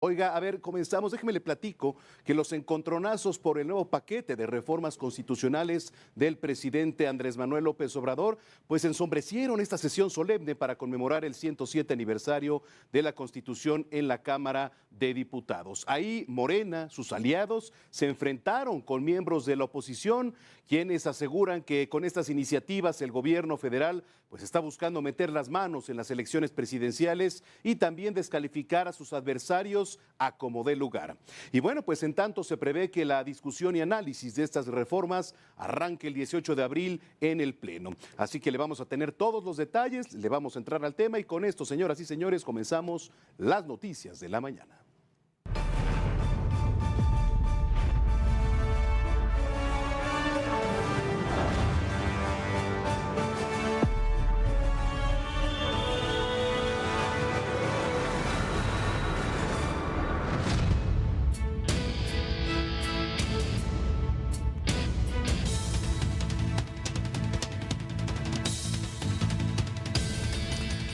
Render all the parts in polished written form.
Oiga, a ver, comenzamos. Déjeme le platico que los encontronazos por el nuevo paquete de reformas constitucionales del presidente Andrés Manuel López Obrador, pues ensombrecieron esta sesión solemne para conmemorar el 107 aniversario de la Constitución en la Cámara de Diputados. Ahí Morena, sus aliados, se enfrentaron con miembros de la oposición, quienes aseguran que con estas iniciativas el gobierno federal pues está buscando meter las manos en las elecciones presidenciales y también descalificar a sus adversarios a como dé lugar. Y bueno, pues en tanto se prevé que la discusión y análisis de estas reformas arranque el 18 de abril en el Pleno. Así que le vamos a tener todos los detalles, le vamos a entrar al tema y con esto, señoras y señores, comenzamos las noticias de la mañana.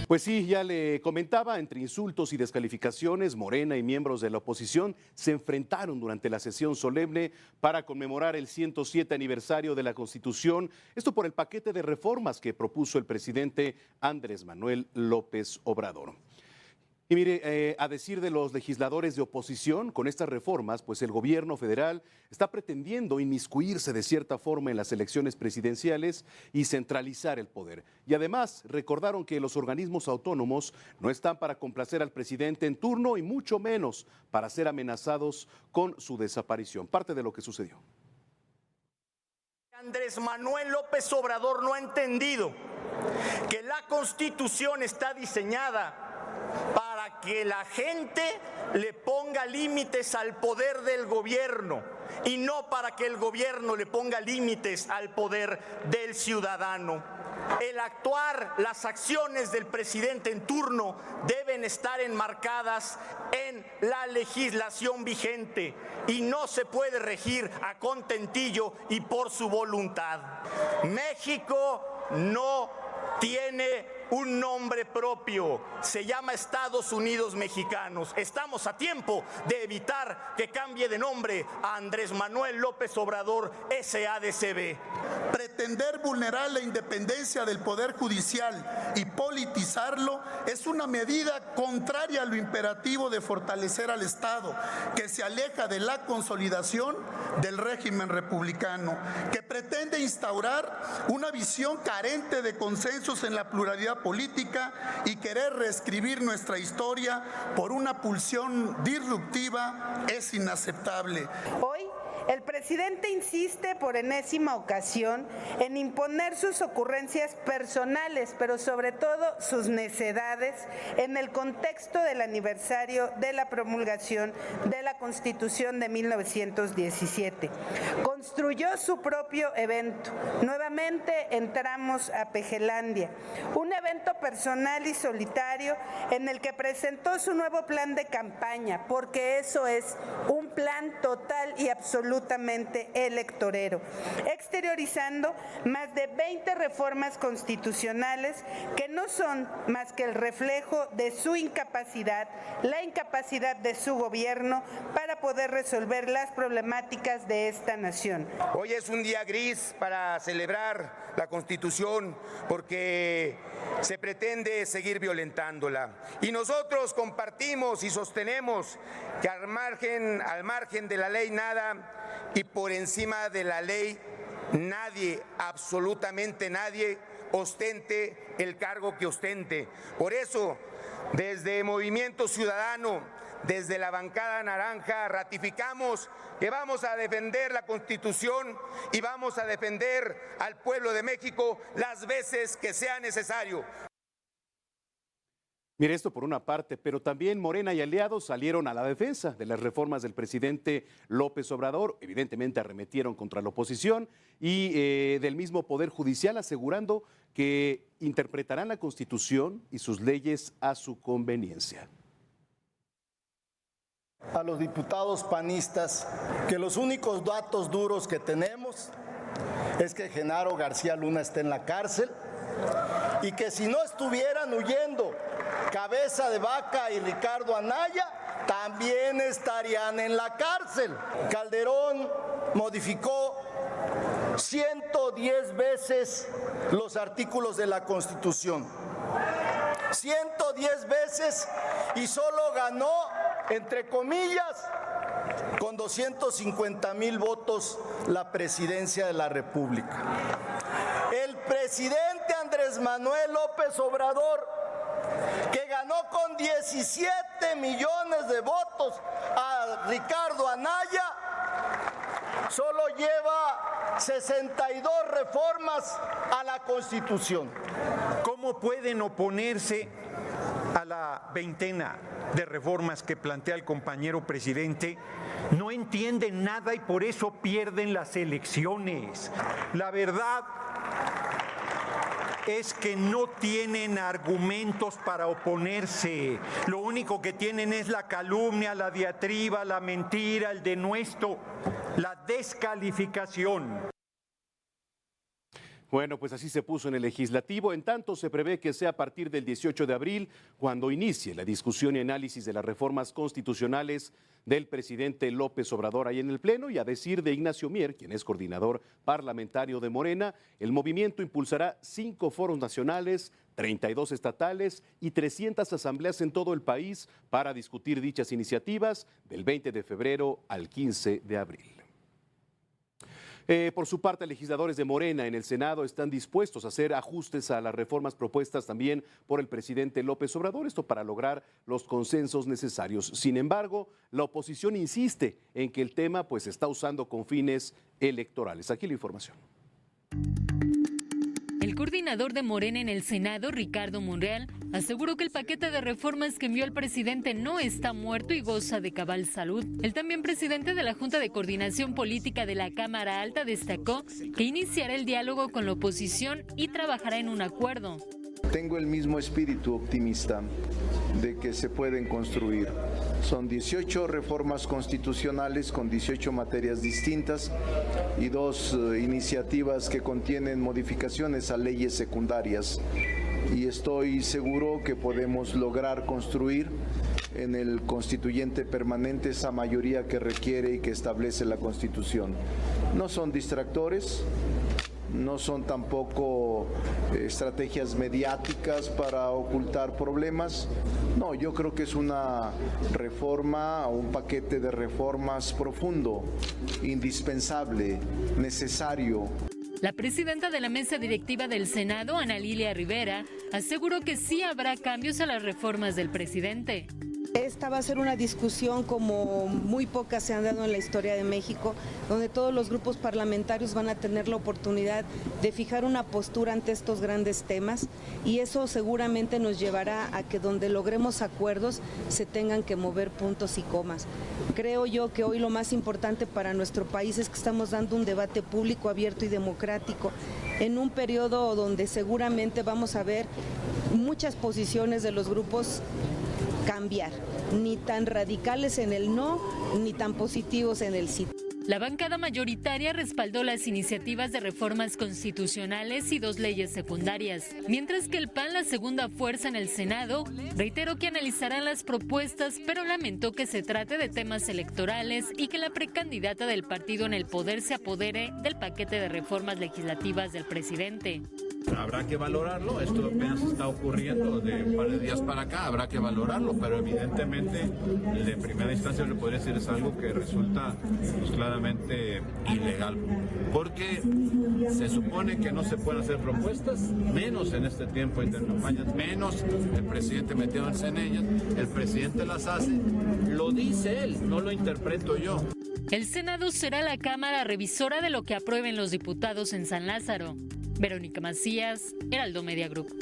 Pues sí, ya le comentaba, entre insultos y descalificaciones, Morena y miembros de la oposición se enfrentaron durante la sesión solemne para conmemorar el 107 aniversario de la Constitución, esto por el paquete de reformas que propuso el presidente Andrés Manuel López Obrador. Y mire, a decir de los legisladores de oposición, con estas reformas, pues el gobierno federal está pretendiendo inmiscuirse de cierta forma en las elecciones presidenciales y centralizar el poder. Y además recordaron que los organismos autónomos no están para complacer al presidente en turno y mucho menos para ser amenazados con su desaparición. Parte de lo que sucedió. Andrés Manuel López Obrador no ha entendido que la Constitución está diseñada para que la gente le ponga límites al poder del gobierno y no para que el gobierno le ponga límites al poder del ciudadano. El actuar, las acciones del presidente en turno deben estar enmarcadas en la legislación vigente y no se puede regir a contentillo y por su voluntad. México no tiene un nombre propio, se llama Estados Unidos Mexicanos. Estamos a tiempo de evitar que cambie de nombre a Andrés Manuel López Obrador SADCB. Pretender vulnerar la independencia del Poder Judicial y politizarlo es una medida contraria a lo imperativo de fortalecer al Estado, que se aleja de la consolidación del régimen republicano, que pretende instaurar una visión carente de consensos en la pluralidad política y querer reescribir nuestra historia por una pulsión disruptiva es inaceptable. Hoy el presidente insiste por enésima ocasión en imponer sus ocurrencias personales, pero sobre todo sus necedades, en el contexto del aniversario de la promulgación de la Constitución de 1917. Construyó su propio evento. Nuevamente entramos a Pejelandia, un evento personal y solitario en el que presentó su nuevo plan de campaña, porque eso es un plan total y absolutamente electorero, exteriorizando más de 20 reformas constitucionales que no son más que el reflejo de su incapacidad, la incapacidad de su gobierno para poder resolver las problemáticas de esta nación. Hoy es un día gris para celebrar la Constitución porque se pretende seguir violentándola. Y nosotros compartimos y sostenemos que al margen de la ley nada y por encima de la ley nadie, absolutamente nadie, ostente el cargo que ostente. Por eso, desde Movimiento Ciudadano, desde la bancada naranja, ratificamos que vamos a defender la Constitución y vamos a defender al pueblo de México las veces que sea necesario. Mire, esto por una parte, pero también Morena y aliados salieron a la defensa de las reformas del presidente López Obrador, evidentemente arremetieron contra la oposición y del mismo Poder Judicial, asegurando que interpretarán la Constitución y sus leyes a su conveniencia. A los diputados panistas que los únicos datos duros que tenemos es que Genaro García Luna está en la cárcel y que si no estuvieran huyendo Cabeza de Vaca y Ricardo Anaya, también estarían en la cárcel. Calderón modificó 110 veces los artículos de la Constitución. 110 veces y solo ganó, entre comillas, con 250,000 votos la presidencia de la República. El presidente Andrés Manuel López Obrador, que ganó con 17 millones de votos a Ricardo Anaya, solo lleva 62 reformas a la Constitución. ¿Cómo pueden oponerse a la veintena de reformas que plantea el compañero presidente? No entienden nada y por eso pierden las elecciones. La verdad es que no tienen argumentos para oponerse. Lo único que tienen es la calumnia, la diatriba, la mentira, el denuesto, la descalificación. Bueno, pues así se puso en el legislativo. En tanto, se prevé que sea a partir del 18 de abril cuando inicie la discusión y análisis de las reformas constitucionales del presidente López Obrador ahí en el Pleno. Y a decir de Ignacio Mier, quien es coordinador parlamentario de Morena, el movimiento impulsará 5 foros nacionales, 32 estatales y 300 asambleas en todo el país para discutir dichas iniciativas del 20 de febrero al 15 de abril. Por su parte, legisladores de Morena en el Senado están dispuestos a hacer ajustes a las reformas propuestas también por el presidente López Obrador, esto para lograr los consensos necesarios. Sin embargo, la oposición insiste en que el tema pues se está usando con fines electorales. Aquí la información. El coordinador de Morena en el Senado, Ricardo Monreal, aseguró que el paquete de reformas que envió el presidente no está muerto y goza de cabal salud. El también presidente de la Junta de Coordinación Política de la Cámara Alta destacó que iniciará el diálogo con la oposición y trabajará en un acuerdo. Tengo el mismo espíritu optimista de que se pueden construir. Son 18 reformas constitucionales con 18 materias distintas y 2 iniciativas que contienen modificaciones a leyes secundarias. Y estoy seguro que podemos lograr construir en el constituyente permanente esa mayoría que requiere y que establece la Constitución. No son distractores. No son tampoco estrategias mediáticas para ocultar problemas. No, yo creo que es una reforma, un paquete de reformas profundo, indispensable, necesario. La presidenta de la mesa directiva del Senado, Ana Lilia Rivera, aseguró que sí habrá cambios a las reformas del presidente. Esta va a ser una discusión como muy pocas se han dado en la historia de México, donde todos los grupos parlamentarios van a tener la oportunidad de fijar una postura ante estos grandes temas y eso seguramente nos llevará a que donde logremos acuerdos se tengan que mover puntos y comas. Creo yo que hoy lo más importante para nuestro país es que estamos dando un debate público, abierto y democrático en un periodo donde seguramente vamos a ver muchas posiciones de los grupos cambiar, ni tan radicales en el no, ni tan positivos en el sí. La bancada mayoritaria respaldó las iniciativas de reformas constitucionales y 2 leyes secundarias, mientras que el PAN, la segunda fuerza en el Senado, reiteró que analizarán las propuestas, pero lamentó que se trate de temas electorales y que la precandidata del partido en el poder se apodere del paquete de reformas legislativas del presidente. Habrá que valorarlo, esto apenas está ocurriendo de un par de días para acá, habrá que valorarlo, pero evidentemente de primera instancia le podría decir es algo que resulta pues, claramente ilegal, porque se supone que no se pueden hacer propuestas, menos en este tiempo de intercampañas, menos el presidente metiéndose en ellas, el presidente las hace, lo dice él, no lo interpreto yo. El Senado será la Cámara revisora de lo que aprueben los diputados en San Lázaro. Verónica Macías, Heraldo Media Group.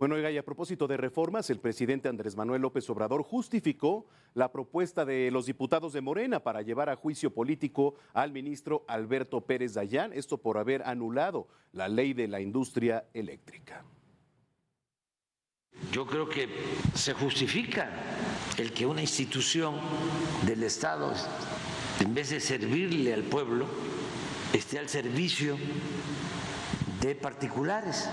Bueno, oiga, y a propósito de reformas, el presidente Andrés Manuel López Obrador justificó la propuesta de los diputados de Morena para llevar a juicio político al ministro Alberto Pérez Dayán, esto por haber anulado la ley de la industria eléctrica. Yo creo que se justifica el que una institución del Estado, en vez de servirle al pueblo, esté al servicio de particulares.